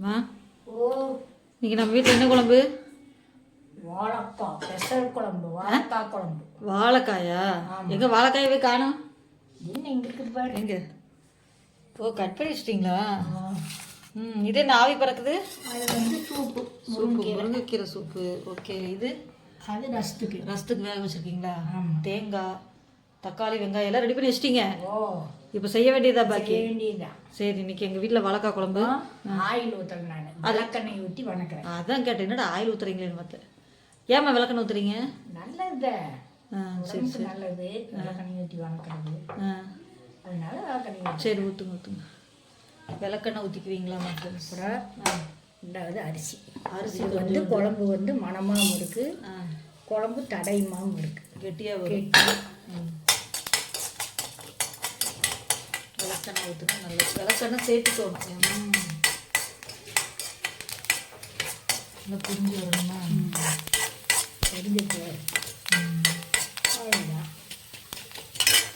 மா இன்னைக்கு நம்ம வீட்டில் என்ன குழம்பு? வாழைக்காய் பெசல் குழம்பு, வாழைக்காய் குழம்பு. வாழைக்காயா? எங்கே வாழைக்காயவே காணும்? என்ன இங்கே இருக்குது பாரு. எங்கே? ஓ, கட் பண்ணி வச்சிட்டிங்களா? இது என்ன ஆவி பறக்குது? அது வந்து சூப்பு, முருங்கைக்கீரை சூப்பு. ஓகே. இது அது ரசத்துக்கு வேக வச்சுருக்கீங்களா? தேங்காய், தக்காளி, வெங்காயம் எல்லாம் ரெடி பண்ணி வச்சிட்டிங்க. இப்போ செய்ய வேண்டியதா? பாக்கி வேண்டியதான். சரி, இன்னைக்கு எங்கள் வீட்டில் வாழைக்காய் குழம்பு. ஆயில் ஊற்றுறேன், நான் விளக்கெண்ணெய் ஊற்றி வணக்கிறேன். அதான் கேட்டேன், என்னடா ஆயில் ஊற்றுறீங்களேன்னு பார்த்தேன். ஏம்மா விளக்கெண்ணெய் ஊற்றுறீங்க? நல்லது, சரி சரி, நல்லது. விளக்கெண்ணெய் ஊற்றி வணக்கிறது, அதனால விளக்கெண்ணெய். சரி, ஊற்றுங்க. விளக்கெண்ணெய் ஊற்றிக்குவீங்களா? அப்புறம் ரெண்டாவது அரிசி வந்து குழம்பு வந்து மணமாகவும் இருக்குது, குழம்பு தடையுமாவும் இருக்குது, கெட்டியாக வரும். விளக்கெண்ணெய் ஊற்றுனா நல்லது. விளக்கெண்ணெய் சேர்த்துக்கணும். நல்லா புரிஞ்சு வரணுமா? புரிஞ்சு போய் அவ்வளோதான்.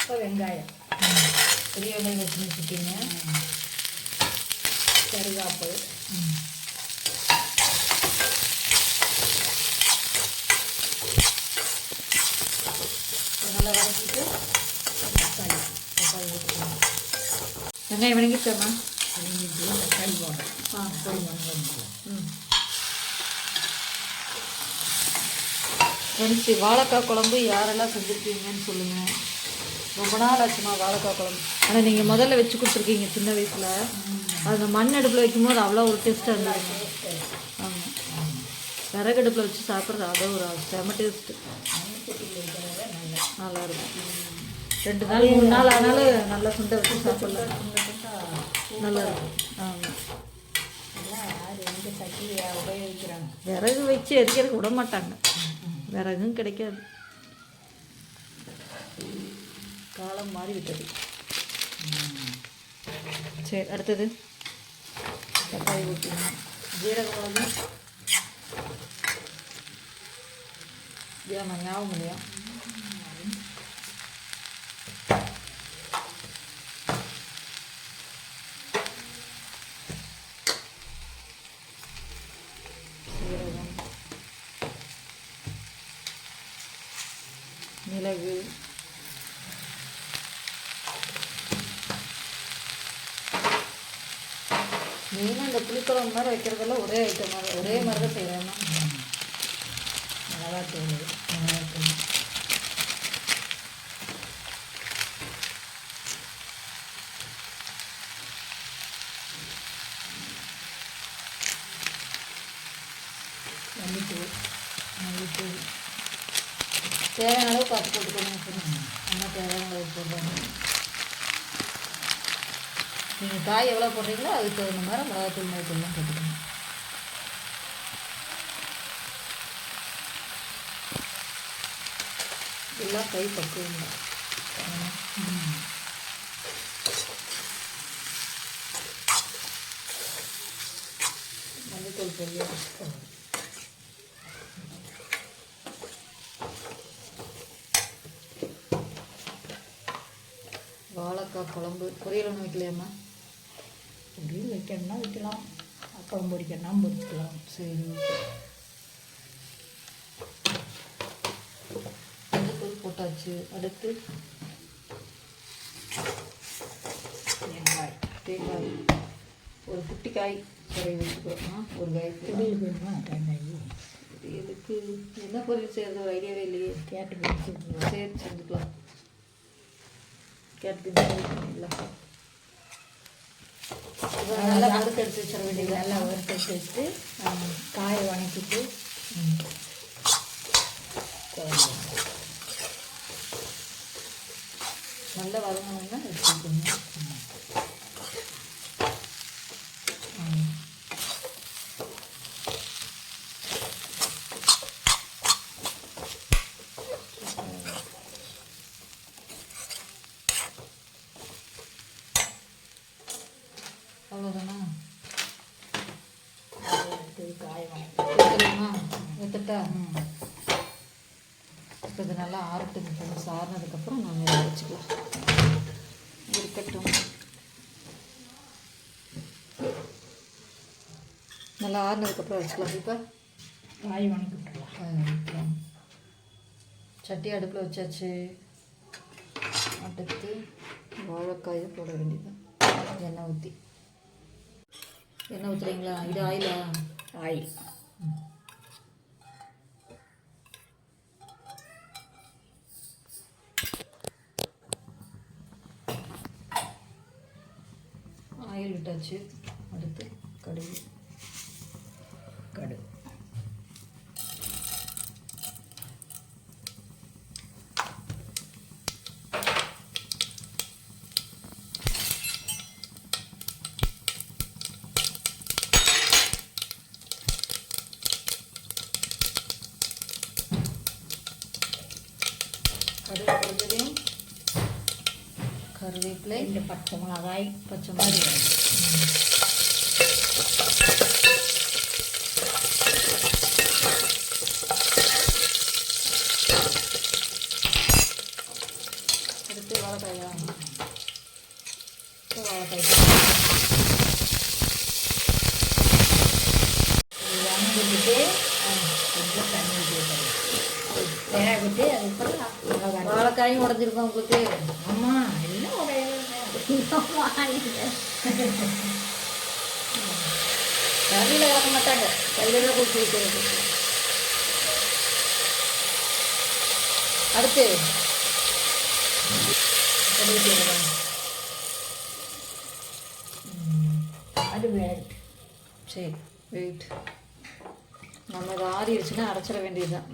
இப்போ வெங்காயம், பெரிய வெங்காயம் வச்சு வச்சுட்டீங்க. கருவேப்பிலை, நல்லா வதக்கிட்டு தக்காளி ஊற்றிக்கணும். வெங்காயம் வணங்கிட்டோம்மா. தக்காளி போடுறேன். ஃப்ரெண்ட்ஸ், வாழைக்காய் குழம்பு யாரெல்லாம் செஞ்சுருக்கீங்கன்னு சொல்லுங்கள். ரொம்ப நாள் ஆச்சுமா வாழைக்காய் குழம்பு. ஆனால் நீங்கள் முதல்ல வச்சு கொடுத்துருக்கீங்க சின்ன வயசில். அது மண் அடுப்பில் வைக்கும்போது அவ்வளோ ஒரு டேஸ்ட்டாக இருந்தது. ஆமாம், விறகடுப்பில் வச்சு சாப்பிட்றது அதை ஒரு செம டேஸ்ட்டு. நல்லாயிருக்கும். 2 நாள் 3 நாள் ஆனாலும் நல்லா சுண்டை வச்சு சாப்பிட்லாம். நல்லாயிருக்கும். ஆமாம், உபயோகிக்கிறாங்க. விறகு வச்சு எரிக்கிறதுக்கு விட மாட்டாங்க, விறகும் கிடைக்காது. காலம் மாறிவிட்டது. சரி, அடுத்தது தக்காளி ஊற்றிக்கணும். ஜீரகம் ஏமா ஞாபகம் இல்லையா? சீரகம், மிளகு, மெயினாக இந்த புளிக்குழம்பு மாதிரி வைக்கிறதெல்லாம் ஒரே ஐட்டம் மாதிரி, ஒரே மாதிரி தான் செய்கிறேன்னா. மிளகாத்தூள், மல்லித்தூள் தேவையான அளவு காசு போட்டுக்கணும். என்ன தேவையான அளவு போடுறாங்க. நீங்கள் காய் எவ்வளோ போடுறீங்களோ அதுக்கு தகுந்த மாதிரி மிளகாத்தூள் மல்லித்தூள்லாம் போட்டுக்கணும். எல்லாம் கை பக்குவம் தான். மல்லித்தூள் பொடியா வாழைக்காய் குழம்பு. பொரியல் ஒன்று வைக்கலையாம்மா? பொரியல் வைக்கணும்னா வைக்கலாம், அப்பளம் பொரிக்கணும்னா பொரிச்சிக்கலாம். சரி, மஞ்சள் போட்டாச்சு. அடுத்து தேங்காய் ஒரு குட்டி காய் பொரியல் வச்சுக்கிறோம். ஒரு காய் பொரியல் வேணுமா? தேங்காய் இதுக்கு என்ன பொரியல் செய்கிறது ஒரு ஐடியாவே இல்லையே. கேட்டு பொரிச்சு சரி, செஞ்சுக்கலாம். கேட்டு நல்லா வறுத்து எடுத்து வச்சிட வேண்டியது. நல்லா வறுத்து வச்சுட்டு காயை வணக்கிட்டு நல்லா வதங்கணும்னா எடுத்துக்கணும். அவ்வளோதானா? காயை வணக்கிமா எடுத்துட்டா. இப்போ இது நல்லா ஆறட்டுங்க. கொஞ்சம் சாறினதுக்கப்புறம் நம்ம இதை அரைச்சிக்கலாம். இருக்கட்டும். நல்லா ஆறுனதுக்கப்புறம் வச்சுக்கலாம். இப்போ காய் வணக்கி விட்டுடலாம். சட்டி அடுப்பில் வச்சாச்சு. அடுத்து வாழைக்காயை போட வேண்டியதுதான். எண்ணெய் ஊற்றுறீங்களா? இது ஆயிலா? ஆயில். ஆயில் விட்டாச்சு. அடுத்து கடுகு. பொரிஞ்சதையும் கருவேப்பிலை, 2 பச்சை மிளகாய். பச்சை மிளகாய். அடுத்து வாழைக்காயா? வாழைக்காய் வணங்கிட்டு கொஞ்சம் தண்ணி ஊற்றி வேக விட்டு அதுக்கப்புறம் மிளகாய். வாழைக்காயும் உடஞ்சிருக்கோம் உங்களுக்கு. ஆமாம், எல்லாம் ஒரே கறியில் கலக்க மாட்டாங்க, கையில் தான் கொடுத்து வைக்கிறது. அடுத்து அது வேறு. சரி, வெயிட். நம்ம இதை ஆறிடுச்சுன்னா அரைச்சிட வேண்டியதுதான்.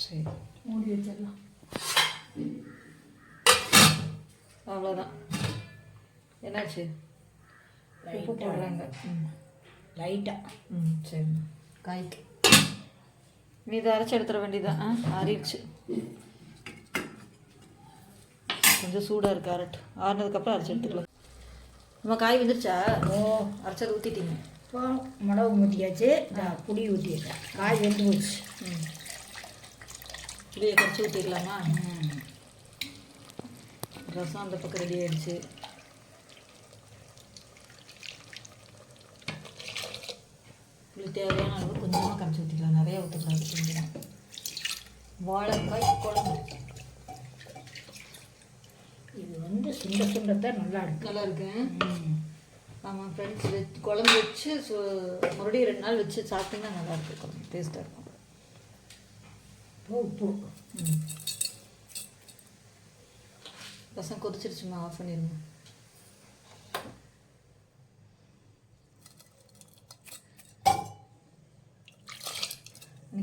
சரி, மூடி வச்சிடலாம். அவ்வளோதான். என்னாச்சு? உப்பு போடுறாங்க. லைட்டாக. சரி, காய்க்கு நீ இதை அரைச்சி எடுத்துட வேண்டியதான். ஆறிடுச்சு. கொஞ்சம் சூடாக இருக்குது. ஆறினதுக்கப்புறம் அரைச்சி எடுத்துக்கலாம். நம்ம காய் வந்துருச்சா? அரைச்சது ஊற்றிட்டீங்க. இப்போ மிளகு ஊற்றியாச்சு, புளி ஊற்றிட்டேன். காய் வெந்து போச்சு. புளியை கரைச்சி ஊற்றிக்கலாமா? ரசம் அந்த பக்கம் ரெடி ஆகிடுச்சு. புளி தேவையான அளவு கொஞ்சமாக கரைச்சி ஊற்றிக்கலாம், நிறையா ஊற்றக்கூடாது. கொஞ்சம் வாழைக்காய் குழம்பு. இது வந்து சுண்ட சுண்டத்தான் நல்லா இருக்கு. நல்லா இருக்கு. ஆமாம் ஃப்ரெண்ட்ஸ், குழம்பு வச்சு மறுபடியும் 2 நாள் வச்சு சாப்பிட்டீங்கன்னா நல்லாயிருக்கும். குழம்பு டேஸ்ட்டாக இருக்கும். உப்பு. ரசம் கொதிச்சிருச்சுமா, ஆஃப் பண்ணிடுங்க.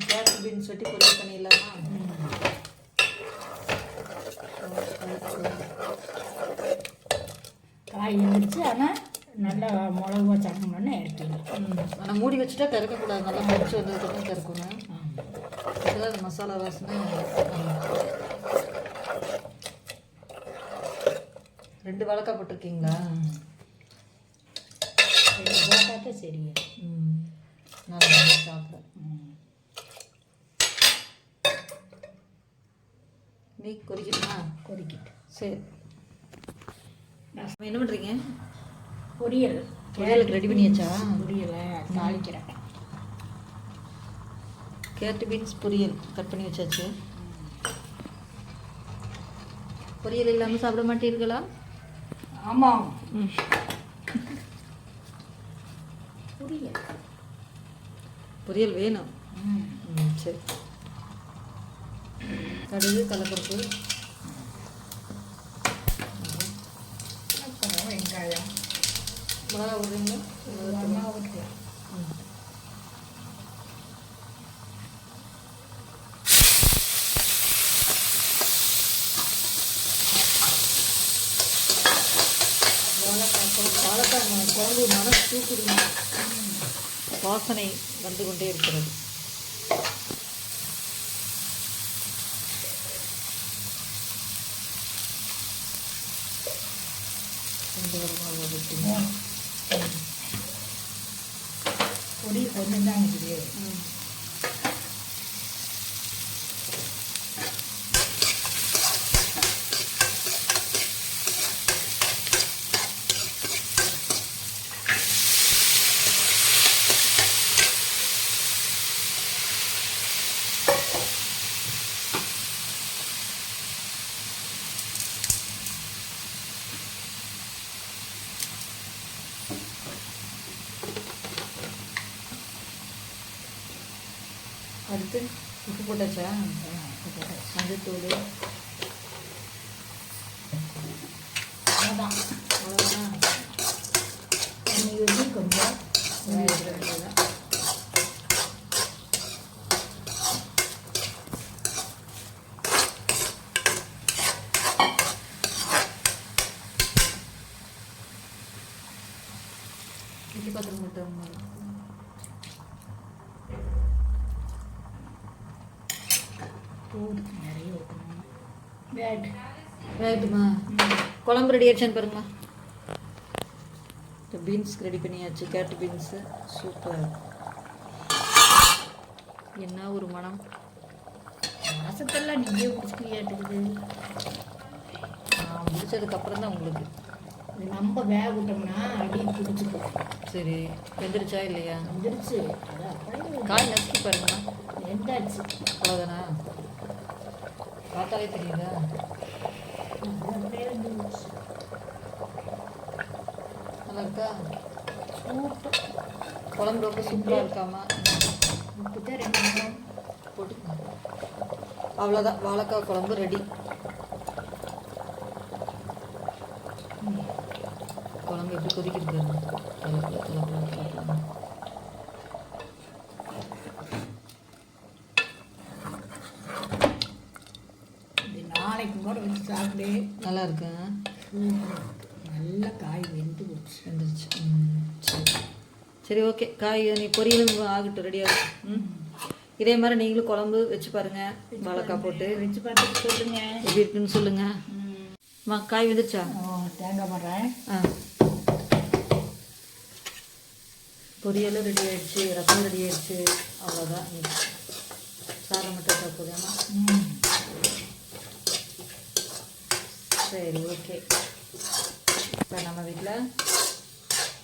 கேரட் பீன்ஸ் வெட்டி பொரியல் பண்ணிடலாமா? காய் இருந்துச்சு, ஆனால் நல்லா மிளகுவா சக்கணுன்னு இறக்கிடலாம். ஆனால் மூடி வச்சுட்டா திறக்கக்கூடாது, நல்லா முடிச்சு வந்ததுக்கப்புறம் திறக்கணும். இதுதான் அந்த மசாலா வாசனை. 2 வாழைக்காய் போட்டிருக்கீங்களா? 2 போட்டாக்க சரியா. நல்லா சாப்பிட. நீ கொதிக்கணுமா? கொதிக்கிட்டு. சரி, என்ன பண்ணுறீங்க? பொரியலுக்கு ரெடி பண்ணியாச்சா? பொரியலை தாளிக்கிறேன். கேரட் பீன்ஸ் பொரியல் கட் பண்ணி வச்சாச்சு. பொரியல் இல்லாமல் சாப்பிட மாட்டீர்களா? ஆமாம். பொரியல் வேணும். சரி, கடுகு, கடலைப்பருப்பு, அப்புறம் வெங்காயம், மிளகா விடுறீங்களா? மிளகா ஊற்றிக்கலாம். வாழைக்காய் குழம்பு மனசு தூக்குதுங்க. வாசனை வந்து கொண்டே இருக்கிறது. பொடி கொஞ்சம் தான் இருக்குது. அடுத்து உப்பு போட்டாச்சா? மஞ்சத்தூள் அவ்வளோதான். அவ்வளோதானா? தண்ணி ஊற்றி கொஞ்சம் வேக வேண்டியதுதான். இட்லி பாத்திரம் மட்டும் போடு நிறைய ஊற்றணும். வேட் வேகட்டுமா? குழம்பு ரெடி ஆயிடுச்சான்னு பாருங்களா. இந்த பீன்ஸ்க்கு ரெடி பண்ணியாச்சு, கேரட் பீன்ஸு. சூப்பர். என்ன ஒரு மனம். ரசத்தெல்லாம் நீங்கள் குடிச்சுக்கிறியாட்டுக்குது. நான் முடிச்சதுக்கப்புறம் தான் உங்களுக்கு. இது நம்ம வேக விட்டோம்னா அடி பிடிச்சிக்கும். சரி, வெந்துருச்சா இல்லையா? வந்துருச்சு. அது அப்படியே காய் நசுக்கி பாருங்களா. வெந்தாச்சு. அவ்வளோதானா? பார்த்தாலே தெரியுதா? அது அப்படியே வெந்துருச்சு. நல்லா இருக்கா? சூப்பர். குழம்பு ரொம்ப சூப்பராக இருக்காமா? உப்பு தான் 2 நிமிஷம் போட்டு அவ்வளோதான், வாழைக்காய் குழம்பு ரெடி. குழம்பு எப்படி கொதிக்கிறது? இது நாளைக்கு கூட வச்சு சாப்பிடு. நல்லா இருக்கு. நல்ல காய் வெந்து போச்சு. வந்துருச்சு. சரி சரி, ஓகே. காய் நீ பொரியலும் ஆகட்டும், ரெடியாகும். இதே மாதிரி நீங்களும் குழம்பு வச்சு பாருங்க, வாழைக்காய் போட்டு வச்சு பார்த்துட்டு சொல்லுங்க எப்படி இருக்குன்னு சொல்லுங்க. காய் வந்துருச்சா? தேங்காய் போடுறேன். பொரியலும் ரெடி ஆயிடுச்சு, ரசம் ரெடி ஆயிடுச்சு. அவ்வளோதான். சாதம் மட்டும் சாப்பிடுமா? சரி, ஓகே. இப்போ நம்ம வீட்டில்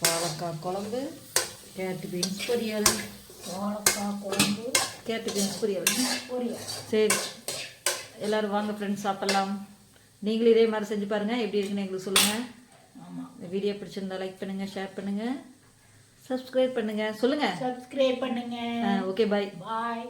வாழைக்காய் குழம்பு, கேரட் பீன்ஸ் பொரியல். வாழைக்காய் குழம்பு, கேரட் பீன்ஸ் பொரியல். பொரியல். சரி, எல்லோரும் வாங்க ஃப்ரெண்ட்ஸ், சாப்பிட்லாம். நீங்களும் இதே மாதிரி செஞ்சு பாருங்கள், எப்படி இருக்குன்னு எங்களுக்கு சொல்லுங்கள். ஆமாம். இந்த வீடியோ பிடிச்சிருந்தா லைக் பண்ணுங்கள், ஷேர் பண்ணுங்கள், சப்ஸ்கிரைப் பண்ணுங்கள். சொல்லுங்கள். சப்ஸ்கிரைப் பண்ணுங்க. ஓகே, பாய். பாய்.